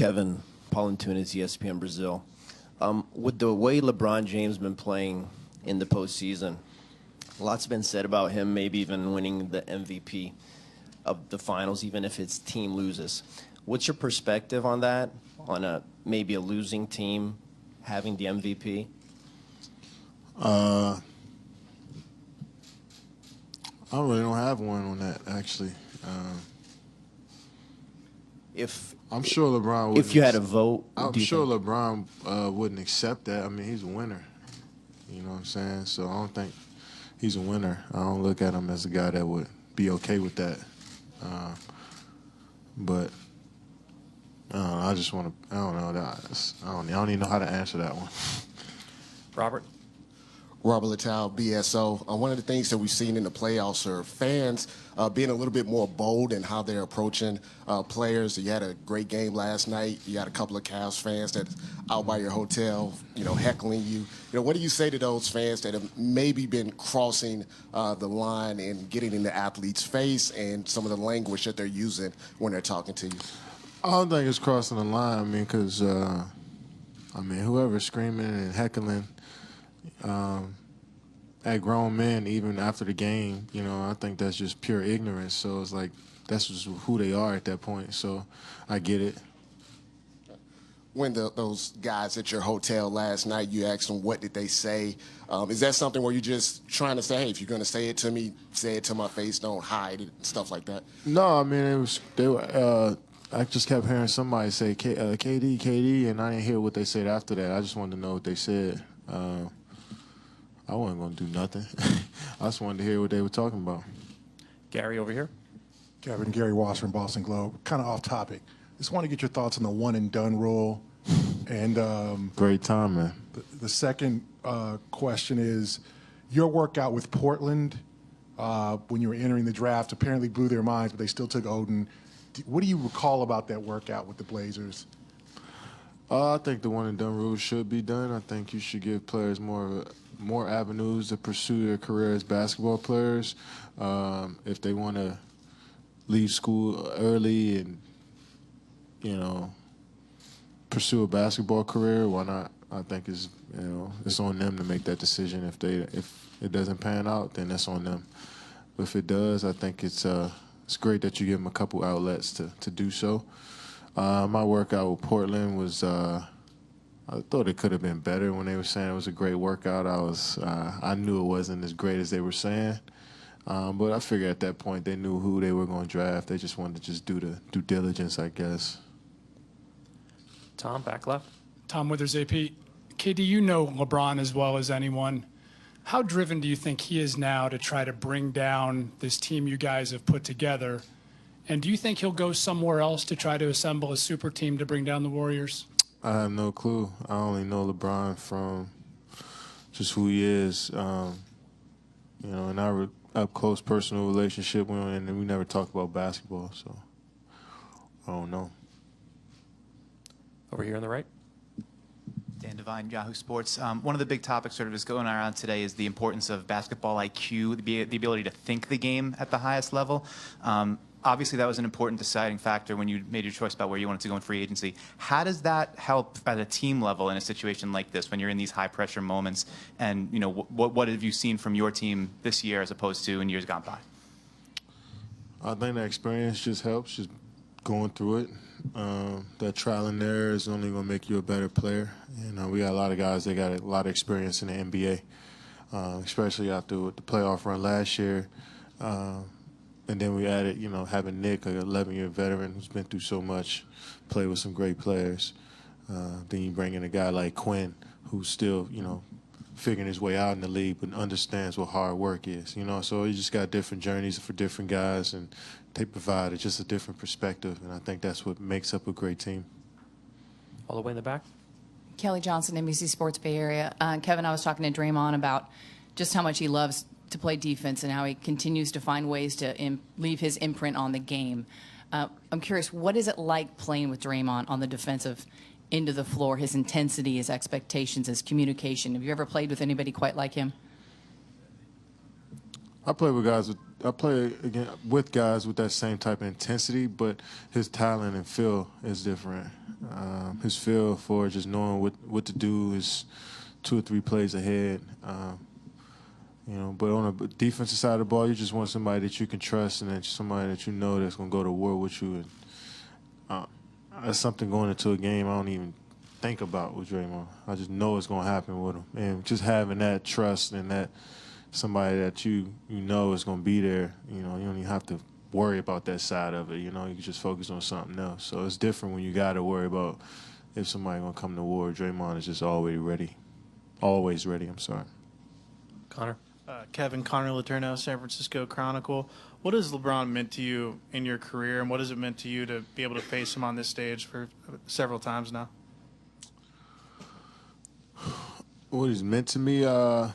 Kevin, Paul Antunes, ESPN Brazil. With the way LeBron James been playing in the postseason, lots been said about him, maybe even winning the MVP of the finals, even if his team loses. What's your perspective on that, on maybe a losing team having the MVP? I really don't have one on that, actually. I'm sure LeBron wouldn't. If you had a vote, I'm sure LeBron wouldn't accept that. I mean, he's a winner. You know what I'm saying? So I don't think he's a winner. I don't look at him as a guy that would be okay with that. But I just want to. I don't know. I don't even know how to answer that one. Robert Littal, BSO. One of the things that we've seen in the playoffs are fans being a little bit more bold in how they're approaching players. You had a great game last night. You had a couple of Cavs fans that out by your hotel, heckling you. What do you say to those fans that have maybe been crossing the line and getting in the athlete's face and some of the language that they're using when they're talking to you? I don't think it's crossing the line. I mean, because whoever's screaming and heckling at grown men, even after the game, I think that's just pure ignorance. So it's like that's just who they are at that point. So I get it. When those guys at your hotel last night, you asked them what did they say. Is that something where you're just trying to say, hey, if you're going to say it to me, say it to my face, don't hide it, stuff like that? No, I mean, I just kept hearing somebody say KD, and I didn't hear what they said after that. I just wanted to know what they said. I wasn't going to do nothing. I just wanted to hear what they were talking about. Gary over here. Kevin, Gary Wasserman, Boston Globe. Kind of off topic. Just want to get your thoughts on the one and done rule. And great time, man. The second question is your workout with Portland when you were entering the draft apparently blew their minds, but they still took Odin. What do you recall about that workout with the Blazers? I think the one and done rule should be done. I think you should give players more avenues to pursue their career as basketball players. If they want to leave school early and pursue a basketball career, why not? I think it's on them to make that decision. If it doesn't pan out, then that's on them. But if it does, I think it's great that you give them a couple outlets to do so. My workout with Portland was I thought it could have been better when they were saying it was a great workout. I knew it wasn't as great as they were saying. But I figured at that point they knew who they were going to draft. They just wanted to just do the due diligence, I guess. Tom, back left. Tom Withers, AP. KD, you know LeBron as well as anyone. How driven do you think he is now to try to bring down this team you guys have put together? And do you think he'll go somewhere else to try to assemble a super team to bring down the Warriors? I have no clue. I only know LeBron from just who he is. In our up-close personal relationship, we never talk about basketball, so I don't know. Over here on the right. Dan Devine, Yahoo Sports. One of the big topics sort of is going around today is the importance of basketball IQ, the ability to think the game at the highest level. Obviously, that was an important deciding factor when you made your choice about where you wanted to go in free agency. How does that help at a team level in a situation like this when you're in these high-pressure moments? And, what have you seen from your team this year as opposed to in years gone by? I think that experience just helps, just going through it. That trial and error is only going to make you a better player. We got a lot of guys that got a lot of experience in the NBA, especially after the playoff run last year. And then we added, having Nick, an 11-year veteran who's been through so much, play with some great players. Then you bring in a guy like Quinn, who's still, figuring his way out in the league, but understands what hard work is. So you just got different journeys for different guys, and they provide just a different perspective. And I think that's what makes up a great team. All the way in the back. Kelly Johnson, NBC Sports Bay Area. Kevin, I was talking to Draymond about just how much he loves to play defense and how he continues to find ways to leave his imprint on the game. I'm curious, what is it like playing with Draymond on the defensive end of the floor, his intensity, his expectations, his communication? Have you ever played with anybody quite like him? I play with guys. I play again with guys with that same type of intensity, but his talent and feel is different. His feel for just knowing what to do is 2 or 3 plays ahead. But on the defensive side of the ball, you just want somebody that you can trust and that somebody that you know that's going to go to war with you. And that's something going into a game I don't even think about with Draymond. I just know it's going to happen with him. And just having that trust and that somebody that you know is going to be there, you don't even have to worry about that side of it. You can just focus on something else. So it's different when you got to worry about if somebody going to come to war. Draymond is just always ready. Always ready, I'm sorry. Connor? Kevin, Connor Letourneau, San Francisco Chronicle. What has LeBron meant to you in your career, and what has it meant to you to be able to face him on this stage for several times now? What he's meant to me, I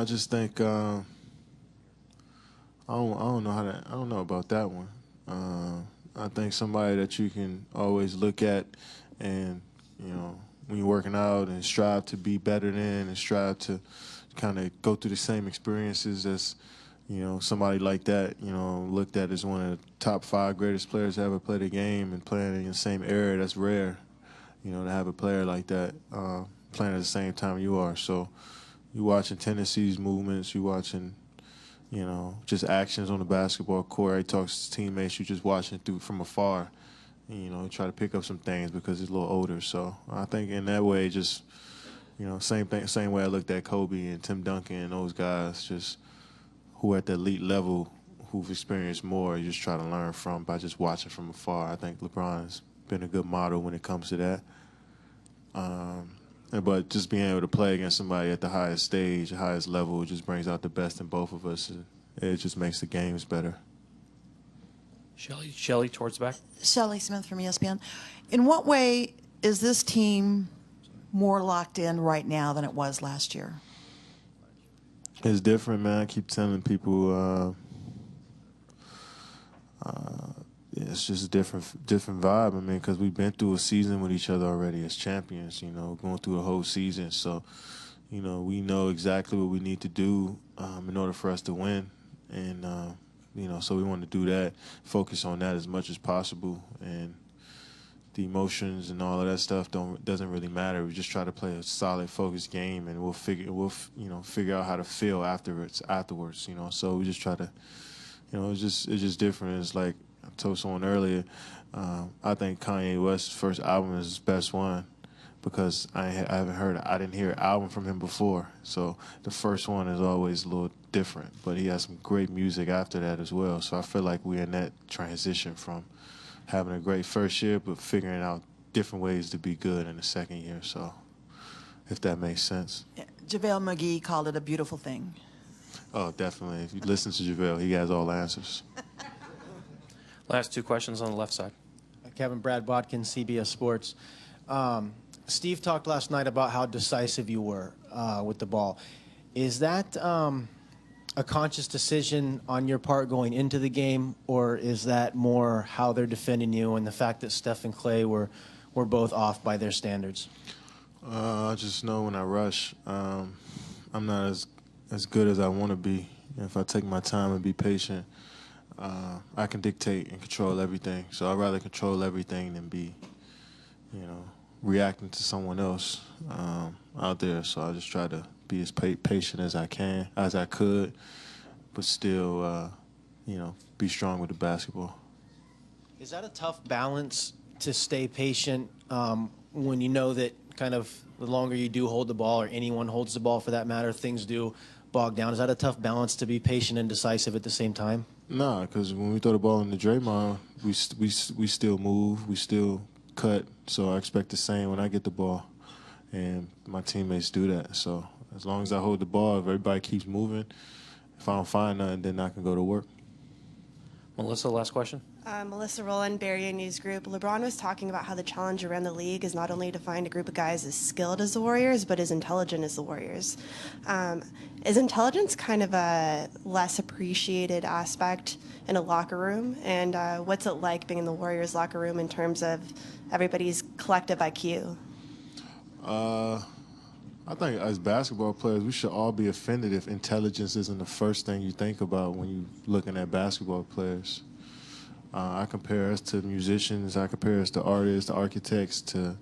just think I don't know about that one. I think somebody that you can always look at, and when you're working out and strive to be better than, and strive to kind of go through the same experiences as somebody like that. Looked at as one of the top 5 greatest players to ever play the game, and playing in the same era. That's rare, to have a player like that playing at the same time you are. So you watching tendencies, movements, you watching, just actions on the basketball court. He talks to his teammates. You just watching through from afar. And, try to pick up some things because he's a little older. So I think in that way, just, same way I looked at Kobe and Tim Duncan and those guys, just who are at the elite level, who've experienced more, you just try to learn from by just watching from afar. I think LeBron's been a good model when it comes to that. But just being able to play against somebody at the highest stage, the highest level, it just brings out the best in both of us. It just makes the games better. Shelly towards the back. Shelley Smith from ESPN. In what way is this team more locked in right now than it was last year? It's different, man. I keep telling people it's just a different vibe. I mean, because we've been through a season with each other already as champions, going through the whole season. So, we know exactly what we need to do in order for us to win. And, so we want to do that, focus on that as much as possible. And the emotions and all of that stuff doesn't really matter. We just try to play a solid, focused game, and we'll figure out how to feel afterwards. So we just try to, it's just different. It's like I told someone earlier. I think Kanye West's first album is his best one because I didn't hear an album from him before. So the first one is always a little different, but he has some great music after that as well. So I feel like we're in that transition from having a great first year, but figuring out different ways to be good in the second year. So, if that makes sense. JaVale McGee called it a beautiful thing. Oh, definitely. If you listen to JaVale, he has all the answers. Last 2 questions on the left side. Kevin, Brad Bodkin, CBS Sports. Steve talked last night about how decisive you were with the ball. Is that a conscious decision on your part going into the game, or is that more how they're defending you and the fact that Steph and Clay were both off by their standards? I just know when I rush, I'm not as good as I want to be. If I take my time and be patient, I can dictate and control everything. So I'd rather control everything than be, reacting to someone else out there. So I just try to be as patient as I could, but still, be strong with the basketball. Is that a tough balance to stay patient when you know that kind of the longer you do hold the ball, or anyone holds the ball for that matter, things do bog down? Is that a tough balance to be patient and decisive at the same time? Nah, because when we throw the ball into Draymond, we still move, we still cut. So I expect the same when I get the ball, and my teammates do that. So as long as I hold the ball, if everybody keeps moving, if I don't find nothing, then I can go to work. Melissa, last question. Melissa Rowland, Barrier News Group. LeBron was talking about how the challenge around the league is not only to find a group of guys as skilled as the Warriors, but as intelligent as the Warriors. Is intelligence kind of a less appreciated aspect in a locker room? And what's it like being in the Warriors locker room in terms of everybody's collective IQ? I think as basketball players, we should all be offended if intelligence isn't the first thing you think about when you're looking at basketball players. I compare us to musicians. I compare us to artists, to architects, to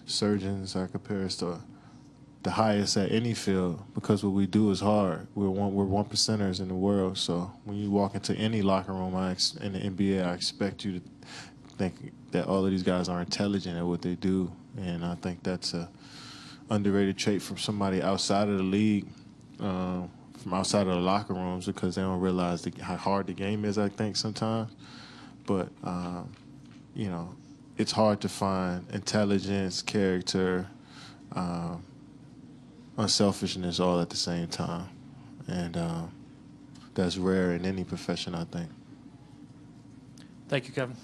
surgeons. I compare us to the highest at any field because what we do is hard. We're one percenters in the world. So when you walk into any locker room in the NBA, I expect you to think that all of these guys are intelligent at what they do, and I think that's a underrated trait from somebody outside of the league, from outside of the locker rooms, because they don't realize how hard the game is, I think, sometimes. But, you know, it's hard to find intelligence, character, unselfishness all at the same time. And that's rare in any profession, I think. Thank you, Kevin.